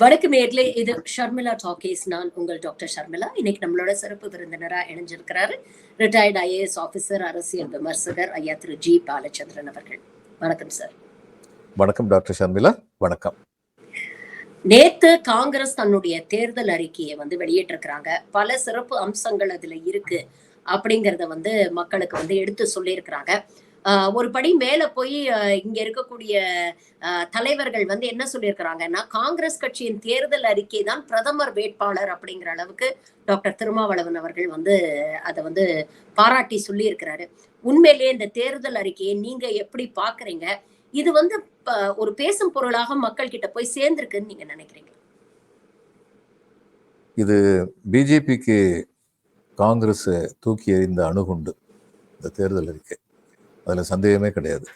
வணக்கம் நேயர்களே, இது ஷர்மிளா டாக்கீஸ். நான் உங்கள் டாக்டர் ஷர்மிளா. இன்னைக்கு நம்மளோட சிறப்பு விருந்தினரா இணைஞ்சிருக்கிறாரு ரிட்டையர்ட் ஐஏஎஸ் ஆபீசர், அரசியல் விமர்சகர் ஐயா திரு ஜி பாலச்சந்திரன் அவர்கள். வணக்கம் சார். வணக்கம் டாக்டர் ஷர்மிளா. வணக்கம். நேத்து காங்கிரஸ் தன்னுடைய தேர்தல் அறிக்கையை வெளியிட்டிருக்கிறாங்க. பல சிறப்பு அம்சங்கள் அதுல இருக்கு அப்படிங்கறத மக்களுக்கு எடுத்து சொல்லியிருக்கிறாங்க. ஒரு படி மேல போய் இங்க இருக்கக்கூடிய தலைவர்கள் என்ன சொல்லியிருக்கிறாங்கன்னா, காங்கிரஸ் கட்சியின் தேர்தல் அறிக்கை தான் பிரதமர் வேட்பாளர் அப்படிங்கிற அளவுக்கு டாக்டர் திருமாவளவன் அவர்கள் அதை பாராட்டி சொல்லி இருக்கிறாரு. உண்மையிலேயே இந்த தேர்தல் அறிக்கையை நீங்க எப்படி பாக்குறீங்க? இது ஒரு பேசும் பொருளாக மக்கள் கிட்ட போய் சேர்ந்திருக்குன்னு நீங்க நினைக்கிறீங்க? இது பிஜேபிக்கு காங்கிரஸ் தூக்கி எறிந்த அணுகுண்டு இந்த தேர்தல் அறிக்கை. அதுல சந்தேகமே கிடையாது.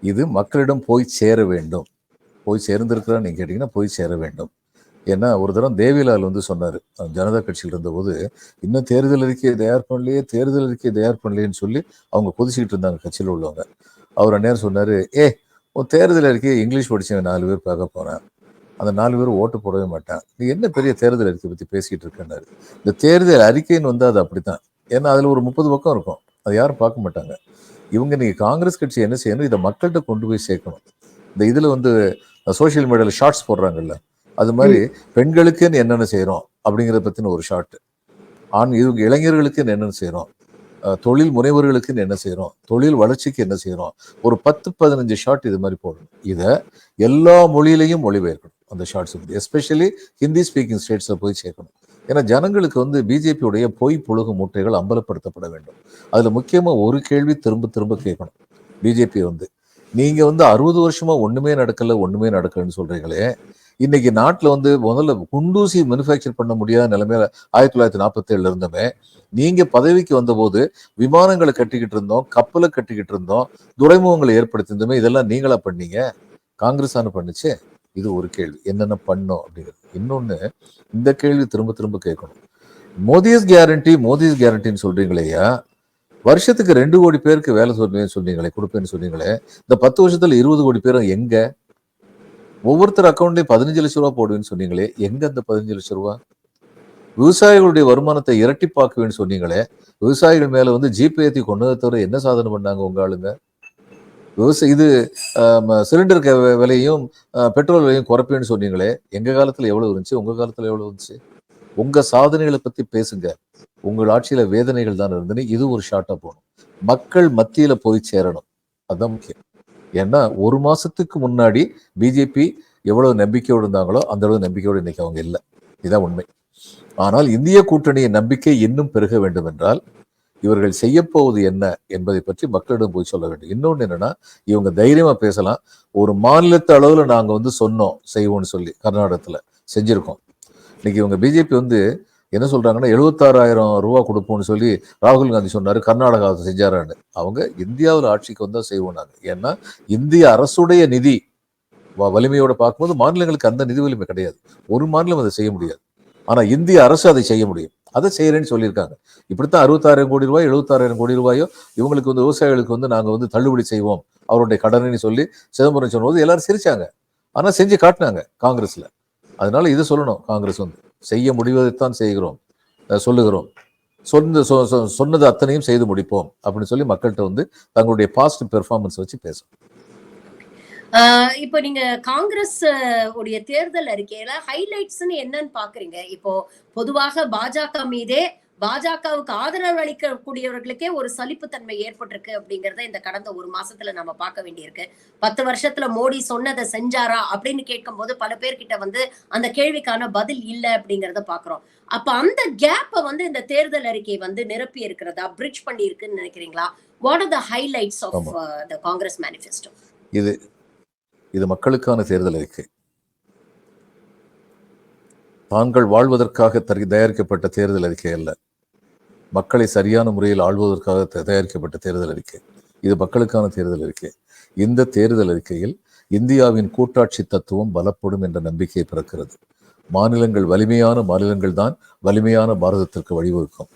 இது மக்களிடம் போய் சேர வேண்டும். போய் சேர்ந்திருக்கிறா நீங்க கேட்டீங்கன்னா போய் சேர வேண்டும். ஏன்னா ஒரு தரம் தேவிலால் சொன்னாரு, ஜனதா கட்சியில் இருந்தபோது, இன்னும் தேர்தல் அறிக்கையை தயார் பண்ணலையேன்னு சொல்லி அவங்க கொதிச்சுக்கிட்டு இருந்தாங்க கட்சியில் உள்ளவங்க. அவர் அந்நேரம் சொன்னாரு, உன் தேர்தல் அறிக்கையை இங்கிலீஷ் படிச்சவன் 4 பேர் பார்க்க போறேன், அந்த 4 பேர் ஓட்டு போடவே மாட்டான், நீ என்ன பெரிய தேர்தல் அறிக்கை பத்தி பேசிட்டு இருக்கன்னாரு. இந்த தேர்தல் அறிக்கைன்னு அது அப்படித்தான். ஏன்னா அதுல ஒரு 30 பக்கம் இருக்கும், அது யாரும் பார்க்க மாட்டாங்க. இவங்க நீங்க காங்கிரஸ் கட்சி என்ன செய்யணும், இதை மக்கள்கிட்ட கொண்டு போய் சேர்க்கணும். இந்த இதுல சோசியல் மீடியால ஷார்ட்ஸ் போடுறாங்கல்ல, அது மாதிரி பெண்களுக்குன்னு என்னென்ன செய்யறோம் அப்படிங்கிறத பத்தின ஒரு ஷார்ட், இவங்க இளைஞர்களுக்குன்னு என்னென்ன செய்யறோம், தொழில் முனைவர்களுக்குன்னு என்ன செய்யறோம், தொழில் வளர்ச்சிக்கு என்ன செய்யறோம், ஒரு 10-15 ஷார்ட் இது மாதிரி போடணும். இதை எல்லா மொழியிலையும் மொழிபெயர்க்கணும். அந்த ஷார்ட்ஸ் எஸ்பெஷலி ஹிந்தி ஸ்பீக்கிங் ஸ்டேட்ஸ்ல போய் சேர்க்கணும். ஏன்னா ஜனங்களுக்கு பிஜேபியுடைய பொய் புழுகு மூட்டைகள் அம்பலப்படுத்தப்பட வேண்டும். அதுல முக்கியமா ஒரு கேள்வி திரும்ப திரும்ப கேட்கணும். பிஜேபி நீங்க 60 வருஷமா ஒண்ணுமே நடக்கலன்னு சொல்றீங்களே, இன்னைக்கு நாட்டுல முதல்ல குண்டூசி மேனுஃபேக்சர் பண்ண முடியாத நிலைமையில 1947 இருந்தோமே, நீங்க பதவிக்கு வந்தபோது விமானங்களை கட்டிக்கிட்டு இருந்தோம், கப்பலை கட்டிக்கிட்டு இருந்தோம், துறைமுகங்களை ஏற்படுத்தியிருந்தோமே, இதெல்லாம் நீங்களா பண்ணீங்க? காங்கிரஸானு பண்ணுச்சு? இது ஒரு கேள்வி, என்னென்ன பண்ணோம் அப்படிங்கிறது. இன்னொன்னு, இந்த கேள்வி திரும்ப திரும்ப கேட்கணும். மோதிஸ் கேரண்டின்னு சொல்றீங்களேயா, வருஷத்துக்கு 2 கோடி பேருக்கு வேலை சொன்னீங்களே, கொடுப்பேன்னு சொன்னீங்களே, இந்த 10 வருஷத்துல 20 கோடி பேரும் எங்க? ஒவ்வொருத்தர் அக்கௌண்ட்லயும் 15 லட்சம் ரூபாய் போடுவேன்னு சொன்னீங்களே, எங்க அந்த 15 லட்சம் ரூபாய்? விவசாயிகளுடைய வருமானத்தை இரட்டிப்பாக்குவேன்னு சொன்னீங்களே, விவசாயிகள் மேல ஜிபே ஏத்தி கொண்டதை தவிர என்ன சாதனை பண்ணாங்க உங்க ஆளுங்க? இது சிலிண்டர் விலையும் பெட்ரோல் விலையும் குறைப்பேன்னு சொன்னீங்களே, எங்க காலத்துல எவ்வளவு இருந்துச்சு, உங்க காலத்துல எவ்வளவு இருந்துச்சு? உங்க சாதனைகளை பத்தி பேசுங்க. உங்கள் ஆட்சியில வேதனைகள் தான் இருந்தது. இது ஒரு ஷார்ட்டா போகணும், மக்கள் மத்தியில போய் சேரணும், அதுதான் முக்கியம். ஏன்னா ஒரு மாசத்துக்கு முன்னாடி பிஜேபி எவ்வளவு நம்பிக்கையோடு இருந்தாங்களோ அந்த அளவு நம்பிக்கையோடு இன்னைக்கு அவங்க இல்லை, இதுதான் உண்மை. ஆனால் இந்திய கூட்டணியின் நம்பிக்கை இன்னும் பெருக வேண்டும் என்றால் இவர்கள் செய்ய போவது என்ன என்பதை பற்றி மக்களிடம் போய் சொல்ல வேண்டும். இன்னொன்னு என்னன்னா, இவங்க தைரியமா பேசலாம். ஒரு மாநிலத்து அளவுல நாங்க சொன்னோம் செய்வோம்னு சொல்லி கர்நாடகத்துல செஞ்சிருக்கோம். இன்னைக்கு இவங்க பிஜேபி என்ன சொல்றாங்கன்னா, 76,000 ரூபாய் கொடுப்போம்னு சொல்லி ராகுல் காந்தி சொன்னாரு, கர்நாடகாவை செஞ்சாரான்னு. அவங்க இந்தியாவில் ஆட்சிக்கு வந்தா செய்வோம் நாங்க. ஏன்னா இந்திய அரசுடைய நிதி வலிமையோட பார்க்கும்போது மாநிலங்களுக்கு அந்த நிதி வலிமை கிடையாது. ஒரு மாநிலம் அதை செய்ய முடியாது. ஆனா இந்திய அரசு அதை செய்ய முடியும். அதை செய்யறேன்னு சொல்லியிருக்காங்க. இப்படித்தான் 66,000 கோடி ரூபாய் 76,000 கோடி ரூபாயோ இவங்களுக்கு விவசாயிகளுக்கு நாங்க தள்ளுபடி செய்வோம் அவருடைய கடனை சொல்லி சிதம்பரம் சொன்னபோது எல்லாரும் சிரிச்சாங்க. ஆனா செஞ்சு காட்டினாங்க காங்கிரஸ்ல. அதனால இது சொல்லணும், காங்கிரஸ் செய்ய முடிவதைத்தான் செய்கிறோம், சொல்லுகிறோம், சொன்னது அத்தனையும் செய்து முடிப்போம் அப்படின்னு சொல்லி மக்கள்கிட்ட தங்களுடைய பாஸ்ட் பெர்ஃபார்மன்ஸ் வச்சு பேசும். இப்போ நீங்க காங்கிரஸ் உடைய தேர்தல் அறிக்கையில ஹைலைட்ஸ்ன்னு என்னன்னு பாக்குறீங்க? இப்போ பொதுவாக பாஜக மீதே, பாஜகவுக்கு ஆதரவு அளிக்கக்கூடியவர்களுக்கே ஒரு சலிப்புத்தன்மை ஏற்பட்டிருக்கு அப்படிங்கறத இந்த கடந்த ஒரு மாசத்துல நம்ம பார்க்க வேண்டியிருக்கு. 10 வருஷத்துல மோடி சொன்னதை செஞ்சாரா அப்படின்னு கேட்கும் போது பல பேர்கிட்ட அந்த கேள்விக்கான பதில் இல்ல அப்படிங்கறத பாக்குறோம். அப்ப அந்த கேப்ப இந்த தேர்தல் அறிக்கை நிரப்பி இருக்கிறதா, பிரிட்ஜ் பண்ணி இருக்குன்னு நினைக்கிறீங்களா? What are the highlights of the Congress manifesto? இது மக்களுக்கான தேர்தல் அறிக்கை. தாங்கள் வாழ்வதற்காக தயாரிக்கப்பட்ட தேர்தல் அறிக்கை அல்ல. மக்களை சரியான முறையில் ஆள்வதற்காக தயாரிக்கப்பட்ட தேர்தல் அறிக்கை. இது மக்களுக்கான தேர்தல் அறிக்கை. இந்த தேர்தல் அறிக்கையில் இந்தியாவின் கூட்டாட்சி தத்துவம் பலப்படும் என்ற நம்பிக்கை பிறக்கிறது. மாநிலங்கள் வலிமையான மாநிலங்கள் தான் வலிமையான பாரதத்திற்கு வழிவகுக்கும்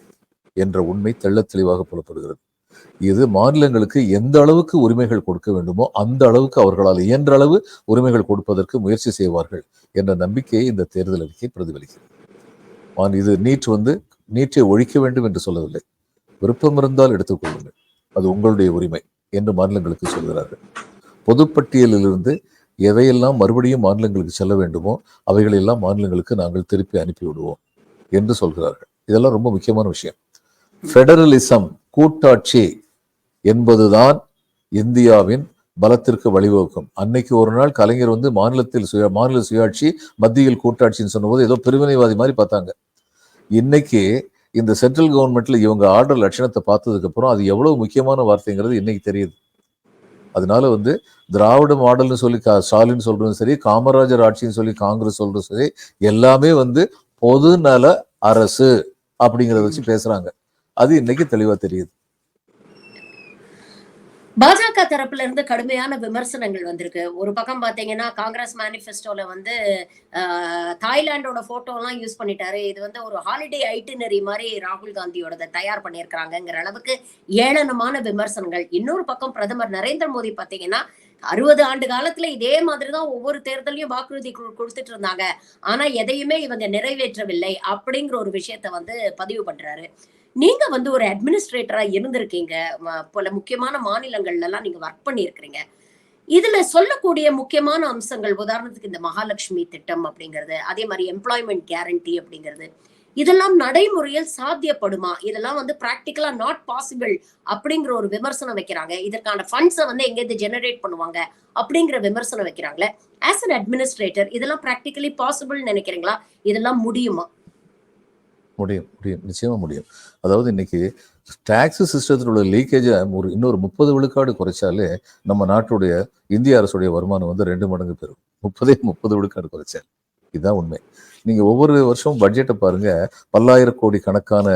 என்ற உண்மை தெள்ளத் தெளிவாக புலப்படுகிறது. இது மாநிலங்களுக்கு எந்த அளவுக்கு உரிமைகள் கொடுக்க வேண்டுமோ அந்த அளவுக்கு அவர்களால் இயன்ற அளவு உரிமைகள் கொடுப்பதற்கு முயற்சி செய்வார்கள் என்ற நம்பிக்கையை இந்த தேர்தல் அறிக்கை பிரதிபலிக்கிறது. இது நீட்டை ஒழிக்க வேண்டும் என்று சொல்லவில்லை. விருப்பம் இருந்தால் எடுத்துக்கொள்ளுங்கள், அது உங்களுடைய உரிமை என்று மாநிலங்களுக்கு சொல்கிறார்கள். பொதுப்பட்டியலிலிருந்து எவையெல்லாம் மறுபடியும் மாநிலங்களுக்கு செல்ல வேண்டுமோ அவைகளெல்லாம் மாநிலங்களுக்கு நாங்கள் திருப்பி அனுப்பிவிடுவோம் என்று சொல்கிறார்கள். இதெல்லாம் ரொம்ப முக்கியமான விஷயம். ஃபெடரலிசம், கூட்டாட்சி என்பதுதான் இந்தியாவின் பலத்திற்கு வழிவகுக்கும். அன்னைக்கு ஒரு நாள் கலைஞர் மாநில சுயாட்சி, மத்தியில் கூட்டாட்சின்னு சொன்னபோது ஏதோ பிரிவினைவாதி மாதிரி பார்த்தாங்க. இன்னைக்கு இந்த சென்ட்ரல் கவர்மெண்ட்ல இவங்க ஆர்டர் லட்சணத்தை பார்த்ததுக்கு அப்புறம் அது எவ்வளவு முக்கியமான வார்த்தைங்கிறது இன்னைக்கு தெரியுது. அதனால திராவிட மாடல்னு சொல்லி ஸ்டாலின் சொல்றதும் சரி, காமராஜர் ஆட்சின்னு சொல்லி காங்கிரஸ் சொல்றதும் சரி, எல்லாமே பொதுநல அரசு அப்படிங்கறத வச்சு பேசுறாங்க. அது இன்னைக்கு தெளிவா தெரியுது. பாஜக தரப்புல இருந்து கடுமையான விமர்சனங்கள் வந்திருக்கு. ஒரு பக்கம் பாத்தீங்கன்னா காங்கிரஸ் மேனிஃபெஸ்டோல தாய்லாண்டோட போட்டோ எல்லாம் யூஸ் பண்ணிட்டாரு. இது ஒரு ஹாலிடே ஐட்டினரி மாதிரி ராகுல் காந்தியோட தயார் பண்ணியிருக்கிறாங்கிற அளவுக்கு ஏளனமான விமர்சனங்கள். இன்னொரு பக்கம் பிரதமர் நரேந்திர மோடி பாத்தீங்கன்னா 60 ஆண்டு காலத்துல இதே மாதிரிதான் ஒவ்வொரு தேர்தலையும் வாக்குறுதி கொடுத்துட்டு இருந்தாங்க, ஆனா எதையுமே இவங்க நிறைவேற்றவில்லை அப்படிங்கிற ஒரு விஷயத்த பதிவு பண்றாரு. நீங்க ஒரு அட்மினிஸ்ட்ரேட்டரா இருந்திருக்கீங்க, பல முக்கியமான மாநிலங்கள்ல எல்லாம் நீங்க ஒர்க் பண்ணியிருக்கிறீங்க. இதுல சொல்லக்கூடிய முக்கியமான அம்சங்கள், உதாரணத்துக்கு இந்த மகாலட்சுமி திட்டம் அப்படிங்கிறது, அதே மாதிரி எம்ப்ளாய்மெண்ட் கேரண்டி அப்படிங்கிறது, இதெல்லாம் நடைமுறையில் சாத்தியப்படுமா? இதெல்லாம் பிராக்டிகலா நாட் பாசிபிள் அப்படிங்கிற ஒரு விமர்சனம் வைக்கிறாங்க. இதற்கான ஃபண்ட்ஸை எங்க ஜெனரேட் பண்ணுவாங்க அப்படிங்கிற விமர்சனம் வைக்கிறாங்களே. ஆஸ் அன் அட்மினிஸ்ட்ரேட்டர் இதெல்லாம் பிராக்டிகலி பாசிபிள் நினைக்கிறீங்களா? இதெல்லாம் முடியுமா? முடியும், நிச்சயமா முடியும். அதாவது இன்னைக்கு டாக்ஸ் சிஸ்டத்தில் உள்ள லீக்கேஜை இன்னொரு 30 விழுக்காடு குறைச்சாலே நம்ம நாட்டுடைய இந்திய அரசுடைய வருமானம் 2 மடங்கு பெறும். 30 விழுக்காடு குறைச்சால். இதுதான் உண்மை. நீங்க ஒவ்வொரு வருஷமும் பட்ஜெட்டை பாருங்க, பல்லாயிரம் கோடி கணக்கான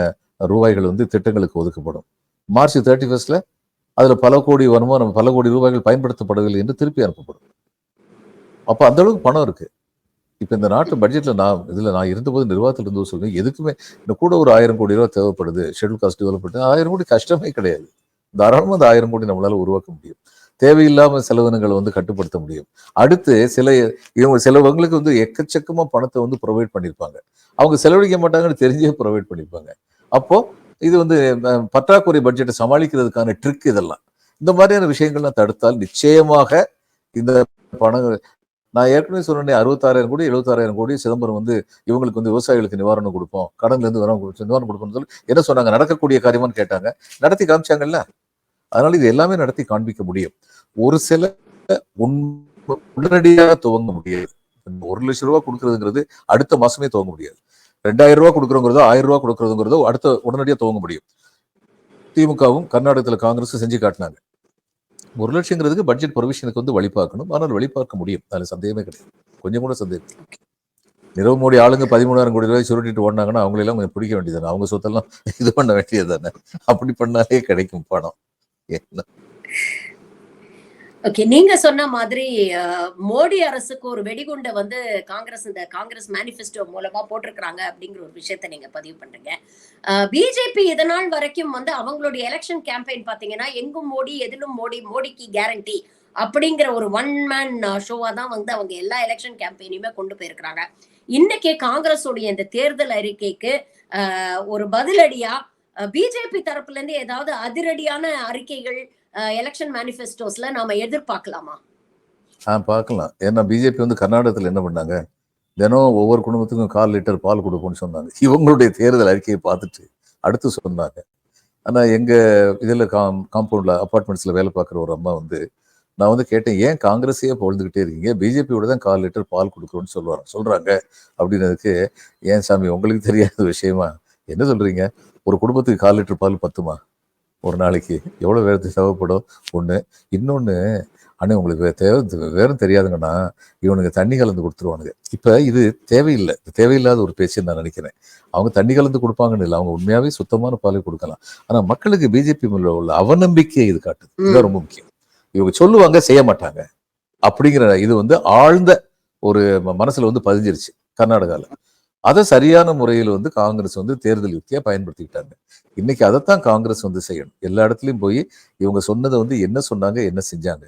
ரூபாய்கள் திட்டங்களுக்கு ஒதுக்கப்படும். மார்ச் 31 அதுல பல கோடி ரூபாய்கள் பயன்படுத்தப்படவில்லை என்று திருப்பி அனுப்பப்படும். அப்ப அந்த அளவுக்கு பணம் இருக்கு. இப்ப இந்த நாட்டு பட்ஜெட்ல நான் இருந்தபோது நிர்வாகத்தில் இருந்து சொல்லுங்க, எதுக்குமே இன்னும் கூட ஒரு 1000 கோடி ரூபாய் தேவைப்படுது ஷெட்யூல் காஸ்ட் டெவலப்மெண்ட். 1000 கோடி கஷ்டமே கிடையாது. தாராளமாக அந்த 1000 கோடி நம்மளால உருவாக்க முடியும். தேவையில்லாம செலவினங்களை கட்டுப்படுத்த முடியும். அடுத்து சிலவங்களுக்கு எக்கச்சக்கமா பணத்தை ப்ரொவைட் பண்ணியிருப்பாங்க. அவங்க செலவழிக்க மாட்டாங்கன்னு தெரிஞ்சே ப்ரொவைட் பண்ணியிருப்பாங்க. அப்போ இது பற்றாக்குறை பட்ஜெட்டை சமாளிக்கிறதுக்கான ட்ரிக் இதெல்லாம். இந்த மாதிரியான விஷயங்கள்லாம் தடுத்தால் நிச்சயமாக இந்த பணங்கள், நான் ஏற்கனவே சொன்னேன், 66,000 கோடி 76,000 கோடி சிதம்பரம் இவங்களுக்கு விவசாயிகளுக்கு நிவாரணம் கொடுப்போம், கடன்ல இருந்து நிவாரணம் கொடுப்போம்னு சொல்லி என்ன சொன்னாங்க? நடக்கக்கூடிய காரியமான்னு கேட்டாங்க, நடத்தி காமிச்சாங்கல்ல. அதனால இது எல்லாமே நடத்தி காண்பிக்க முடியும். ஒரு சில உடனடியாக துவங்க முடியாது. 1 லட்சம் ரூபாய் கொடுக்கறதுங்கிறது அடுத்த மாசமே துவங்க முடியாது. 2000 ரூபாய் கொடுக்குறோங்கிறதோ 1000 ரூபாய் கொடுக்கறதுங்கிறதோ உடனடியாக துவங்க முடியும். திமுகவும் கர்நாடகத்தில் காங்கிரஸும் செஞ்சு காட்டினாங்க. 1 லட்சங்கிறதுக்கு பட்ஜெட் ப்ரொவிஷனுக்கு வழி பார்க்கணும். ஆனால் வழி பார்க்க முடியும், அதுல சந்தேகமே கிடையாது. கொஞ்சம் கூட சந்தேகம். நிரவ் மோடி ஆளுங்க 13,000 கோடி ரூபாய் சுருட்டிட்டு ஓடினாங்கன்னா அவங்களெல்லாம் கொஞ்சம் பிடிக்க வேண்டியதானே, அவங்க சொத்தெல்லாம் இது பண்ண வேண்டியது தானே. அப்படி பண்ணாலே கிடைக்கும் பணம். ஓகே, நீங்க சொன்ன மாதிரி மோடி அரசுக்கு ஒரு வெடிகுண்டை காங்கிரஸ் மேனிஃபெஸ்டோ மூலமா போட்டிருக்கிறாங்க அப்படிங்கிற ஒரு விஷயத்தை நீங்க பதிவு பண்றீங்க. பிஜேபி இதனால் வரைக்கும் அவங்களுடைய எலெக்ஷன் கேம்பெயின் பாத்தீங்கன்னா, எங்கும் மோடி எதிலும் மோடி, மோடிக்கு கேரண்டி அப்படிங்கிற ஒரு ஒன் மேன் ஷோவா தான் அவங்க எல்லா எலெக்ஷன் கேம்பெயினுமே கொண்டு போயிருக்கிறாங்க. இன்னைக்கு காங்கிரஸோடைய இந்த தேர்தல் அறிக்கைக்கு ஒரு பதிலடியா பிஜேபி தரப்புல இருந்து ஏதாவது அதிரடியான அறிக்கைகள் எலெக்ஷன் மேனிஃபெஸ்டோஸ்ல நாம எதிர்பார்க்கலாமா? பார்க்கலாம். ஏன்னா பிஜேபி கர்நாடகத்தில் என்ன பண்ணாங்க, தினம் ஒவ்வொரு குடும்பத்துக்கும் 1/4 லிட்டர் பால் கொடுப்போம்னு சொன்னாங்க. இவங்களுடைய தேர்தல் அறிக்கையை பார்த்துட்டு அடுத்து சொன்னாங்க. ஆனா எங்க இதுல காம்பவுண்ட்ல அபார்ட்மெண்ட்ஸ்ல வேலை பார்க்குற ஒரு அம்மா நான் கேட்டேன், ஏன் காங்கிரஸையே பொழுதுகிட்டே இருக்கீங்க, பிஜேபியோட தான் 1/4 லிட்டர் பால் கொடுக்குறோன்னு சொல்றாங்க அப்படின்னதுக்கு, ஏன் சாமி உங்களுக்கு தெரியாத விஷயமா, என்ன சொல்றீங்க, ஒரு குடும்பத்துக்கு 1/4 லிட்டர் பால் பத்துமா ஒரு நாளைக்கு? எவ்வளோ வேறு தேவைப்படும்? ஒன்று. இன்னொன்று, ஆனால் உங்களுக்கு வேறும் தெரியாதுங்கன்னா இவனுங்க தண்ணி கலந்து கொடுத்துருவானுங்க. இப்போ இது தேவையில்லாத ஒரு பேச்சுன்னு நான் நினைக்கிறேன். அவங்க தண்ணி கலந்து கொடுப்பாங்கன்னு இல்லை, அவங்க உண்மையாகவே சுத்தமான பாலை கொடுக்கலாம். ஆனால் மக்களுக்கு பிஜேபி மேல உள்ள அவநம்பிக்கையை இது காட்டுது. இதுதான் ரொம்ப முக்கியம். இவங்க சொல்லுவாங்க, செய்ய மாட்டாங்க அப்படிங்கிற இது ஆழ்ந்த ஒரு மனசுல பதிஞ்சிருச்சு கர்நாடகாவில். அதை சரியான முறையில் வந்து காங்கிரஸ் வந்து தேர்தல் யுக்தியா பயன்படுத்திக்கிட்டாங்க. இன்னைக்கு அதைத்தான் காங்கிரஸ் வந்து செய்யணும். எல்லா இடத்துலயும் போய் இவங்க சொன்னதை வந்து என்ன சொன்னாங்க, என்ன செஞ்சாங்க.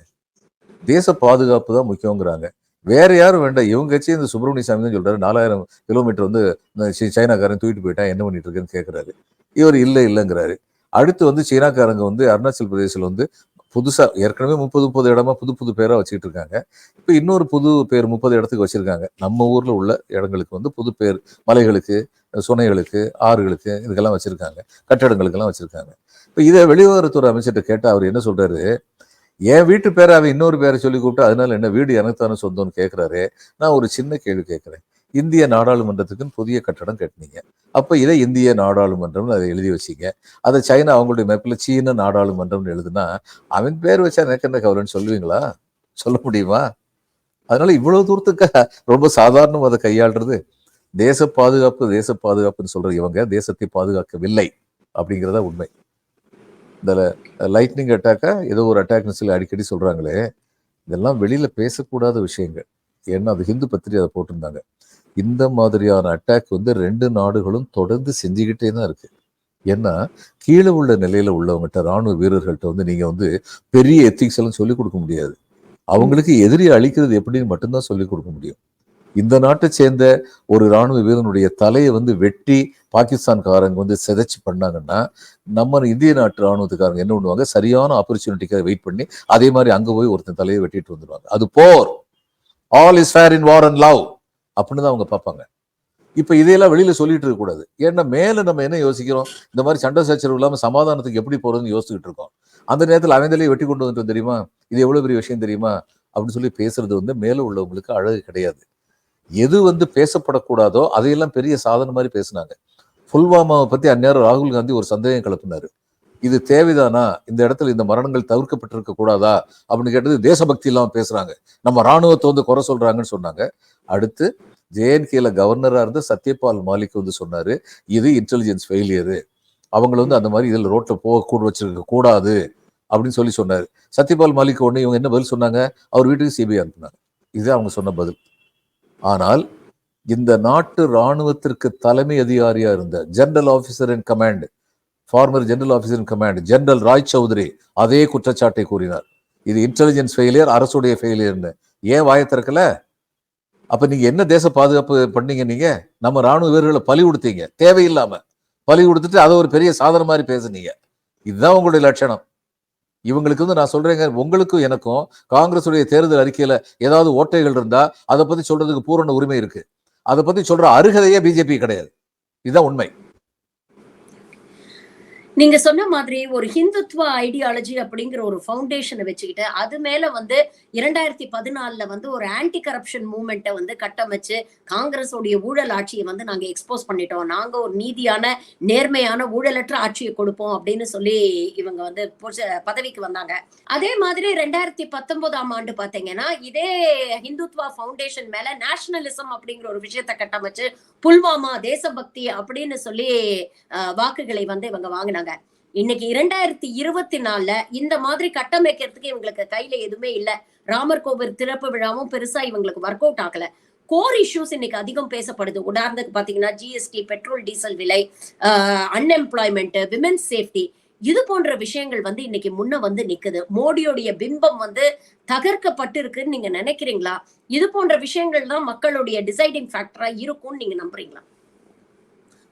தேச பாதுகாப்பு தான் முக்கியங்கிறாங்க. வேற யாரும் வேண்டாம். இவங்க கட்சி இந்த சுப்பிரமணிய சாமி தான் சொல்றாரு, 4000 கிலோமீட்டர் வந்து சைனாக்காரன் தூக்கிட்டு போயிட்டா என்ன பண்ணிட்டு இருக்கேன்னு கேட்கிறாரு. இவர் இல்லைங்கிறாரு. அடுத்து வந்து சீனாக்காரங்க வந்து அருணாச்சல் பிரதேசில் வந்து புதுசா ஏற்கனவே 30 இடமா புது பேரா வச்சுக்கிட்டு இருக்காங்க. இப்ப இன்னொரு புது பேர் 30 இடத்துக்கு வச்சிருக்காங்க. நம்ம ஊர்ல உள்ள இடங்களுக்கு வந்து புது பேர், மலைகளுக்கு, சுனைகளுக்கு, ஆறுகளுக்கு இதுக்கெல்லாம் வச்சிருக்காங்க. கட்டடங்களுக்கெல்லாம் வச்சிருக்காங்க. இப்ப இதை வெளியுறவுத்துறை அமைச்சர்கிட்ட கேட்டா அவர் என்ன சொல்றாரு, என் வீட்டு பேரை அவன் இன்னொரு பேரை சொல்லி கூப்பிட்டு அதனால என்ன வீடு எனக்குத்தானே சொந்தம்னு கேட்கிறாரு. நான் ஒரு சின்ன கேள்வி கேட்கிறேன். இந்திய நாடாளுமன்றத்துக்குன்னு புதிய கட்டடம் கட்டினீங்க. அப்ப இதை இந்திய நாடாளுமன்றம்னு அதை எழுதி வச்சீங்க. அதை சைனா அவங்களுடைய மேப்ல சீன நாடாளுமன்றம்னு எழுதுனா அவன் பேர் வச்சா எனக்கு என்ன கவலைன்னு சொல்லுவீங்களா? சொல்ல முடியுமா? அதனால இவ்வளவு தூரத்துக்கு ரொம்ப சாதாரணம் அதை கையாளுறது. தேச பாதுகாப்புன்னு சொல்ற இவங்க தேசத்தை பாதுகாக்கவில்லை அப்படிங்கிறதா உண்மை. இந்த லைட்னிங் அட்டாக்கா ஏதோ ஒரு அட்டாக்னு சொல்லி அடிக்கடி சொல்றாங்களே, இதெல்லாம் வெளியில பேசக்கூடாத விஷயங்கள். ஏன்னா அது ஹிந்து பத்திரிகை அதை போட்டிருந்தாங்க. இந்த மாதிரியான அட்டாக் வந்து 2 நாடுகளும் தொடர்ந்து செஞ்சுக்கிட்டே தான் இருக்கு. ஏன்னா கீழே உள்ள நிலையில உள்ளவங்ககிட்ட, ராணுவ வீரர்கள்ட்ட வந்து நீங்க வந்து பெரிய எத்திக்ஸ் எல்லாம் சொல்லிக் கொடுக்க முடியாது. அவங்களுக்கு எதிரியை அழிக்கிறது எப்படின்னு மட்டும்தான் சொல்லிக் கொடுக்க முடியும். இந்த நாட்டை சேர்ந்த ஒரு ராணுவ வீரனுடைய தலையை வந்து வெட்டி பாகிஸ்தான்காரங்க வந்து சிதைச்சு பண்ணாங்கன்னா, நம்ம இந்திய நாட்டு ராணுவத்துக்காரங்க என்ன பண்ணுவாங்க, சரியான ஆப்பர்ச்சுனிட்டிக்காக வெயிட் பண்ணி அதே மாதிரி அங்க போய் ஒருத்தன் தலையை வெட்டிட்டு வந்துடுவாங்க. அது போர். All is fair in war and love அப்படின்னு தான் அவங்க பார்ப்பாங்க. இப்ப இதையெல்லாம் வெளியில சொல்லிட்டு இருக்க கூடாது. ஏன்னா மேல நம்ம என்ன யோசிக்கிறோம், இந்த மாதிரி சண்டை சச்சரவு இல்லாம சமாதானத்துக்கு எப்படி போறதுன்னு யோசிச்சுட்டு இருக்கோம். அந்த நேரத்தில் அவன் வெட்டி கொண்டு வந்துட்டு தெரியுமா, இது எவ்வளவு பெரிய விஷயம் தெரியுமா அப்படின்னு சொல்லி பேசுறது வந்து மேல உள்ளவங்களுக்கு அழகு கிடையாது. எது வந்து பேசப்படக்கூடாதோ அதையெல்லாம் பெரிய சாதனை மாதிரி பேசினாங்க. புல்வாமாவை பத்தி அந்நேரம் ராகுல் காந்தி ஒரு சந்தேகம் கிளப்பினாரு. இது தேவைதானா, இந்த இடத்துல இந்த மரணங்கள் தவிர்க்கப்பட்டிருக்க கூடாதா அப்படின்னு கேட்டது. தேசபக்தி இல்லாம பேசுறாங்க, நம்ம ராணுவத்தை வந்து குறை சொல்றாங்கன்னு சொன்னாங்க. அடுத்து ஜேஎன்கேல கவர்னரா இருந்த சத்யபால் மாலிக் வந்து சொன்னாரு, இது இன்டெலிஜென்ஸ் ஃபெயிலியரு, அவங்களை வந்து அந்த மாதிரி இதில் ரோட்ல போக வச்சிருக்க கூடாது அப்படின்னு சொல்லி சொன்னாரு. சத்யபால் மாலிக் ஒண்ணு இவங்க என்ன பதில் சொன்னாங்க, அவர் வீட்டுக்கு சிபிஐ அனுப்புனாங்க. இது அவங்க சொன்ன பதில். ஆனால் இந்த நாட்டு ராணுவத்திற்கு தலைமை அதிகாரியா இருந்த general officer in command, former general officer in command general Roy Chowdhury அதே குற்றச்சாட்டை கூறினார். இது இன்டெலிஜென்ஸ் ஃபெயிலியர், அரசுடைய ஃபெயிலியர்னு. ஏன் வாயை திறக்கல? அப்ப நீங்க என்ன தேச பாதுகாப்பு பண்ணீங்க? நீங்க நம்ம ராணுவ வீரர்களை பலி கொடுத்தீங்க, தேவையில்லாம பலி கொடுத்துட்டு அதை ஒரு பெரிய சாதனை மாதிரி பேசுனீங்க. இதுதான் உங்களுடைய லட்சணம். இவங்களுக்கு வந்து நான் சொல்றேங்க, உங்களுக்கும் எனக்கும் காங்கிரஸுடைய தேர்தல் அறிக்கையில ஏதாவது ஓட்டைகள் இருந்தா அதை பத்தி சொல்றதுக்கு பூரண உரிமை இருக்கு. அதை பத்தி சொல்ற அருகதையே பிஜேபி கிடையாது. இதுதான் உண்மை. நீங்க சொன்ன மாதிரி ஒரு ஹிந்துத்துவ ஐடியாலஜி அப்படிங்கிற ஒரு ஃபவுண்டேஷனை வச்சுக்கிட்டு அது மேல வந்து 2014 வந்து ஒரு ஆன்டி கரப்ஷன் மூவ்மெண்ட்டை வந்து கட்டமைச்சு காங்கிரஸோடைய ஊழல் ஆட்சியை வந்து நாங்க எக்ஸ்போஸ் பண்ணிட்டோம், நாங்க ஒரு நீதியான நேர்மையான ஊழலற்ற ஆட்சியை கொடுப்போம் அப்படின்னு சொல்லி இவங்க வந்து பதவிக்கு வந்தாங்க. அதே மாதிரி 2019ஆம் ஆண்டு பாத்தீங்கன்னா இதே ஹிந்துத்வா ஃபவுண்டேஷன் மேல நேஷனலிசம் அப்படிங்கிற ஒரு விஷயத்தை கட்டமைச்சு புல்வாமா தேசபக்தி அப்படின்னு சொல்லி வாக்குகளை வந்து இவங்க வாங்கினாங்க. இன்னைக்கு 2024 இந்த மாதிரி கட்டமைக்கிறதுக்கு இவங்களுக்கு கையில எதுவுமே இல்ல. ராமர் கோவில் திறப்பு விழாவும் பெருசா இவங்களுக்கு ஒர்க் அவுட் ஆகல. கோர் இஷ்யூஸ் இன்னைக்கு அதிகம் பேசப்படுது. உதாரணத்துக்கு பாத்தீங்கன்னா ஜிஎஸ்டி, பெட்ரோல் டீசல் விலை, அன்எம்ப்ளாய்மெண்ட், விமென்ஸ் சேஃப்டி, இது போன்ற விஷயங்கள் வந்து இன்னைக்கு முன்ன வந்து நிக்குது. மோடியோடைய பிம்பம் வந்து தகர்க்கப்பட்டு இருக்குன்னு நீங்க நினைக்கிறீங்களா? இது போன்ற விஷயங்கள் தான் மக்களுடைய டிசைடிங் ஃபேக்டரா இருக்கும்னு நீங்க நம்புறீங்களா?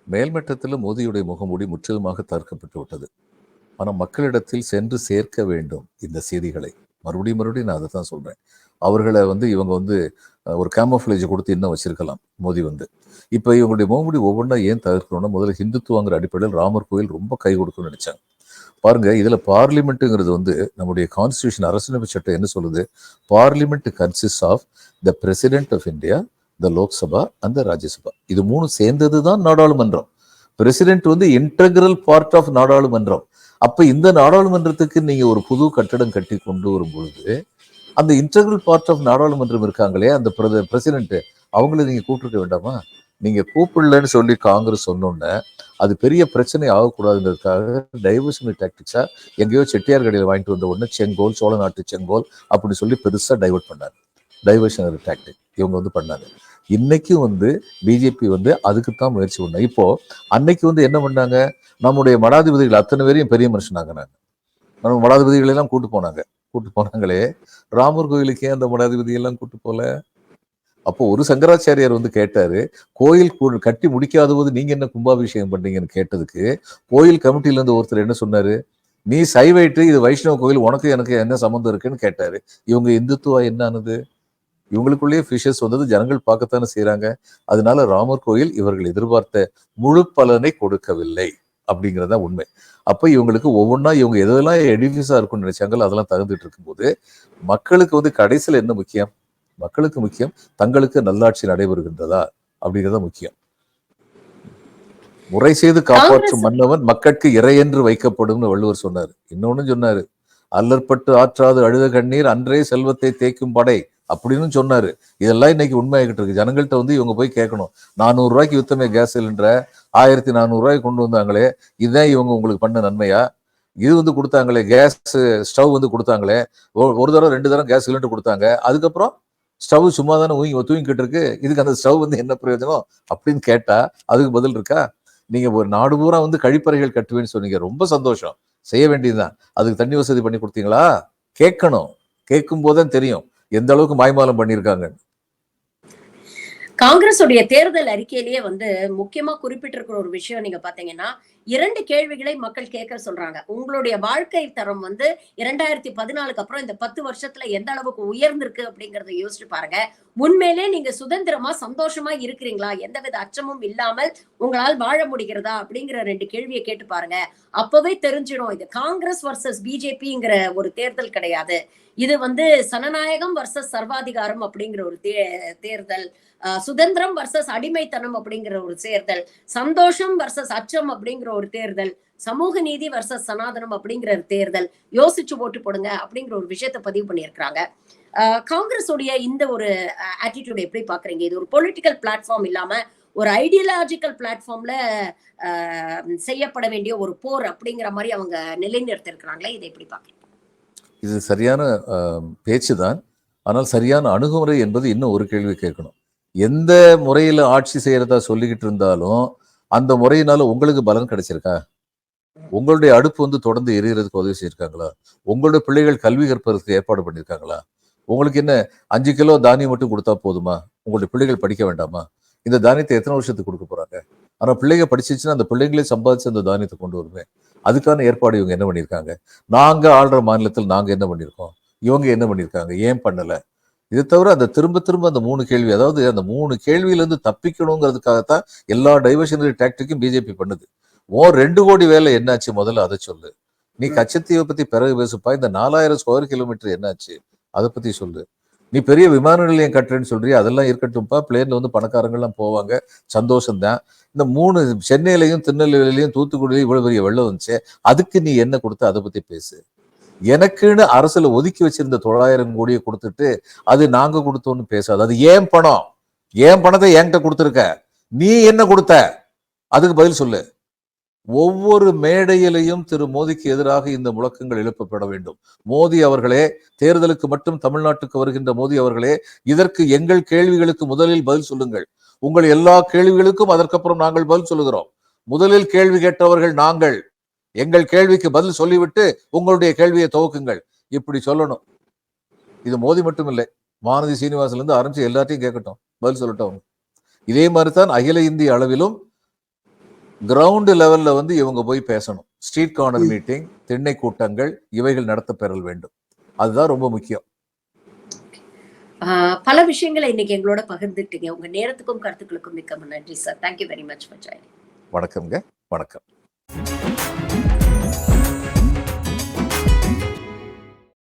மேல்மட்டத்தில் மோடியுடைய முகமூடி முற்றிலுமாக தவிர்க்கப்பட்டு விட்டது. ஆனால் மக்களிடத்தில் சென்று சேர்க்க வேண்டும் இந்த செய்திகளை. மறுபடியும் நான் அதை தான் சொல்றேன். அவர்களை வந்து இவங்க வந்து ஒரு கேமோஃப்ளேஜ் கொடுத்து இன்னும் வச்சிருக்கலாம் மோடி வந்து. இப்போ இவங்களுடைய முகமூடி ஒவ்வொன்றா ஏன் தவிர்க்கணும்னா, முதல்ல ஹிந்துத்துவங்கிற அடிப்படையில் ராமர் கோயில் ரொம்ப கை கொடுக்கும்னு நினைச்சாங்க. பாருங்க, இதுல பார்லிமெண்ட்டுங்கிறது வந்து நம்முடைய கான்ஸ்டியூஷன், அரசியலமைப்பு சட்டம் என்ன சொல்லுது? Parliament consist of the president of India, the Lok Sabha அந்த ராஜ்யசபா. இது மூணு சேர்ந்தது தான் நாடாளுமன்றம். பிரசிடென்ட் வந்து இன்டெகிரல் பார்ட் ஆஃப் நாடாளுமன்றம். அப்ப இந்த நாடாளுமன்றத்துக்கு நீங்க ஒரு புது கட்டடம் கட்டி கொண்டு வரும் பொழுது அந்த இன்டெகிரல் பார்ட் ஆஃப் நாடாளுமன்றம் இருக்காங்களே அந்த பிரசிடென்ட், அவங்கள நீங்க கூப்பிட்டுருக்க வேண்டாமா? நீங்க கூப்பிடலன்னு சொல்லி காங்கிரஸ் சொன்னோன்னே அது பெரிய பிரச்சனை ஆகக்கூடாதுன்றதுக்காக டைவர்ஷனரி டாக்டிக்ஸா எங்கேயோ செட்டியார் கடையில் வாங்கிட்டு வந்த உடனே செங்கோல், சோழ நாட்டு செங்கோல் அப்படி சொல்லி பெருசா டைவர்ட் பண்ணாரு. டைவர்ஷனரி டாக்டிக் இவங்க வந்து பண்ணாங்க. இன்னைக்கும் வந்து பிஜேபி வந்து அதுக்குத்தான் முயற்சி பண்ணாங்க. இப்போ அன்னைக்கு வந்து என்ன பண்ணாங்க, நம்முடைய மடாதிபதிகள் அத்தனை பேரையும் பெரிய மனுஷனாக்குனாங்க. நம்ம மடாதிபதிகள் எல்லாம் கூட்டு போனாங்களே, ராமர் கோயிலுக்கு ஏன் அந்த மடாதிபதி எல்லாம் கூட்டு போல? அப்போ ஒரு சங்கராச்சாரியார் வந்து கேட்டாரு, கோயில் கட்டி முடிக்காத போது நீங்க என்ன கும்பாபிஷேகம் பண்ணீங்கன்னு கேட்டதுக்கு, கோயில் கமிட்டில இருந்து ஒருத்தர் என்ன சொன்னாரு, நீ சைவைட்டு இது வைஷ்ணவ கோயில், உனக்கு எனக்கு என்ன சம்மந்தம் இருக்குன்னு கேட்டாரு. இவங்க இந்துத்துவா என்ன ஆனது? இவங்களுக்குள்ளேயே ஃபிஷஸ் வந்தது, ஜனங்கள் பார்க்கத்தானே செய்யறாங்க. அதனால ராமர் கோயில் இவர்கள் எதிர்பார்த்த முழு பலனை கொடுக்கவில்லை அப்படிங்கறதா உண்மை. அப்ப இவங்களுக்கு ஒவ்வொன்றா இவங்க எதெல்லாம் எடிஃபிஸா இருக்கும்னு நினைச்சாங்களோ அதெல்லாம் தகுந்துட்டு இருக்கும்போது, மக்களுக்கு வந்து கடைசியில் என்ன முக்கியம்? மக்களுக்கு முக்கியம் தங்களுக்கு நல்லாட்சி நடைபெறுகின்றதா அப்படிங்கிறத முக்கியம். முறை செய்து காப்பாற்றும் மன்னவன் மக்களுக்கு இறையென்று வைக்கப்படும்னு வள்ளுவர் சொன்னார். இன்னொன்னு சொன்னாரு, அல்லற்பட்டு ஆற்றாது அழுத கண்ணீர் அன்றே செல்வத்தை தேய்க்கும் படை அப்படின்னு சொன்னாரு. இதெல்லாம் இன்னைக்கு உண்மையாகிட்டு இருக்கு. ஜனங்கள்கிட்ட வந்து இவங்க போய் கேட்கணும், 400 ரூபாய்க்கு வித்தமே கேஸ் சிலிண்டரை 1400 ரூபாய்க்கு கொண்டு வந்தாங்களே, இதுதான் இவங்க உங்களுக்கு பண்ண நன்மையா? இது வந்து கொடுத்தாங்களே, கேஸ் ஸ்டவ் வந்து கொடுத்தாங்களே, ஒரு தடவை 2 தடவை கேஸ் சிலிண்டர் கொடுத்தாங்க, அதுக்கப்புறம் ஸ்டவ் சும்மா தானே தூங்கிக்கிட்டு இருக்கு, இதுக்கு அந்த ஸ்டவ் வந்து என்ன பிரயோஜனம் அப்படின்னு கேட்டா அதுக்கு பதில் இருக்கா? நீங்க ஒரு நாடு பூரா வந்து கழிப்பறைகள் கட்டுவேன்னு சொன்னீங்க, ரொம்ப சந்தோஷம், செய்ய வேண்டியதுதான். அதுக்கு தண்ணி வசதி பண்ணி கொடுத்தீங்களா? கேட்கணும். கேட்கும் போதுதான் தெரியும் எந்த அளவுக்கு மாய்மாலம் பண்ணியிருக்காங்க. காங்கிரஸ் உடைய தேர்தல் அறிக்கையிலேயே வந்து முக்கியமா குறிப்பிட்டிருக்கிற ஒரு விஷயம் நீங்க பாத்தீங்கன்னா, 2 கேள்விகளை மக்கள் கேட்க சொல்றாங்க. உங்களுடைய வாழ்க்கை தரம் வந்து 2014க்கு அப்புறம் இந்த 10 வருஷத்துல எந்த அளவுக்கு உயர்ந்திருக்கு அப்படிங்கறத யோசிச்சு பாருங்க. உண்மையிலே நீங்க சுதந்திரமா சந்தோஷமா இருக்கிறீங்களா? எந்தவித அச்சமும் இல்லாமல் உங்களால் வாழ முடிகிறதா? அப்படிங்கிற 2 கேள்வியை கேட்டு பாருங்க. அப்பவே தெரிஞ்சிடும் இது காங்கிரஸ் வர்சஸ் பிஜேபிங்கிற ஒரு தேர்தல் கிடையாது. இது வந்து சனநாயகம் வர்சஸ் சர்வாதிகாரம் அப்படிங்கிற ஒரு தேர்தல். சுதந்திரம் வர்சஸ் அடிமைத்தனம் அப்படிங்கிற ஒரு தேர்தல். சந்தோஷம் வர்சஸ் அச்சம் அப்படிங்கிற ஒரு தேர்தல். சமூக நீதி வர்சஸ் சனாதனம் அப்படிங்கிற ஒரு தேர்தல். யோசிச்சு ஓட்டு போடுங்க அப்படிங்கிற ஒரு விஷயத்தை பதிவு பண்ணியிருக்கிறாங்க. காங்கிரஸ் உடைய இந்த ஒரு ஆட்டிடியூட் எப்படி பாக்குறீங்க? இது ஒரு பொலிட்டிக்கல் பிளாட்ஃபார்ம் இல்லாம ஒரு ஐடியாலஜிக்கல் பிளாட்ஃபார்ம்ல செய்யப்பட வேண்டிய ஒரு போர் அப்படிங்கிற மாதிரி அவங்க நிலைநிறுத்தி இருக்கிறாங்களே, இதை எப்படி பாக்குறீங்க? இது சரியான பேச்சுதான். ஆனால் சரியான அணுகுமுறை என்பது இன்னும் ஒரு கேள்வி கேட்கணும். எந்த முறையில ஆட்சி செய்யறதா சொல்லிக்கிட்டு இருந்தாலும் அந்த முறையினால உங்களுக்கு பலன் கிடைச்சிருக்கா? உங்களுடைய அடுப்பு வந்து தொடர்ந்து எரியறதுக்கு உதவி செய்யிருக்காங்களா? உங்களுடைய பிள்ளைகள் கல்வி கற்பதற்கு ஏற்பாடு பண்ணியிருக்காங்களா? உங்களுக்கு என்ன 5 கிலோ தானியம் மட்டும் கொடுத்தா போதுமா? உங்களுடைய பிள்ளைகள் படிக்க வேண்டாமா? இந்த தானியத்தை எத்தனை வருஷத்துக்கு கொடுக்க போறாங்க? ஆனா பிள்ளைங்க படிச்சிச்சுன்னா அந்த பிள்ளைங்களே சம்பாதிச்சு அந்த தானியத்தை கொண்டு வருவேன். அதுக்கான ஏற்பாடு இவங்க என்ன பண்ணியிருக்காங்க? நாங்க ஆள்ற மாநிலத்தில் நாங்க என்ன பண்ணியிருக்கோம்? இவங்க என்ன பண்ணியிருக்காங்க? ஏன் பண்ணல? இதை தவிர அந்த திரும்ப திரும்ப அந்த 3 கேள்வி, அதாவது அந்த 3 கேள்வியிலிருந்து தப்பிக்கணுங்கிறதுக்காகத்தான் எல்லா டைவர்ஷனரி டாக்டிக்கும் பிஜேபி பண்ணுது. 2 கோடி வேலை என்னாச்சு முதல்ல அதை சொல்லு. நீ கச்சத்தீவை பத்தி பிறகு பேசுப்பா. இந்த 4000 ஸ்கொயர் கிலோமீட்டர் என்னாச்சு அதை பத்தி சொல்லு. நீ பெரிய விமான நிலையம் கட்டுறேன்னு சொல்றியா, அதெல்லாம் இருக்கட்டும்ப்பா. பிளேன்ல வந்து பணக்காரங்கள்லாம் போவாங்க, சந்தோஷம்தான். இந்த 3 சென்னையிலையும் திருநெல்வேலியிலையும் தூத்துக்குடியிலையும் இவ்வளவு பெரிய வெள்ளம் வந்துச்சு, அதுக்கு நீ என்ன கொடுத்த அதை பத்தி பேசு. எனக்குன்னு அரசுல ஒதுக்கி வச்சிருந்த 900 கோடியை கொடுத்துட்டு அது நாங்க கொடுத்தோம்னு பேசாது. அது ஏன் பணம், ஏன் பணத்தை என்கிட்ட கொடுத்துருக்க, நீ என்ன கொடுத்த, அதுக்கு பதில் சொல்லு. ஒவ்வொரு மேடையிலையும் திரு மோடிக்கு எதிராக இந்த முழக்கங்கள் எழுப்பப்பட வேண்டும். மோடி அவர்களே, தேர்தலுக்கு மட்டும் தமிழ்நாட்டுக்கு வருகின்ற மோடி அவர்களே, இதற்கு எங்கள் கேள்விகளுக்கு முதலில் பதில் சொல்லுங்கள். உங்கள் எல்லா கேள்விகளுக்கும் அதற்கப்புறம் நாங்கள் பதில் சொல்லுகிறோம். முதலில் கேள்வி கேட்டவர்கள் நாங்கள். எங்கள் கேள்விக்கு பதில் சொல்லிவிட்டு உங்களுடைய கேள்வியை துவக்குங்கள். இப்படி சொல்லணும். இது மோடி மட்டும் இல்லை, வானதி சீனிவாசன்ல இருந்து ஆரம்பிச்சு எல்லாத்தையும் கேட்கட்டும், பதில் சொல்லட்டும். இதே மாதிரிதான் அகில இந்திய அளவிலும் கிரவுண்ட் லெவல்ல வந்து இவங்க போய் பேசணும். ஸ்ட்ரீட் கார்னர் மீட்டிங், திண்ணை கூட்டங்கள் இவைகள் நடத்த பெறல் வேண்டும். அதுதான் ரொம்ப முக்கியம். பல விஷயங்களை இன்னைக்கு எங்களோட பகிர்ந்துட்டீங்க. உங்க நேரத்துக்கும் கருத்துக்களுக்கும் மிக்க நன்றி sir. Thank you very much for joining. வணக்கம்ங்க. வணக்கம்.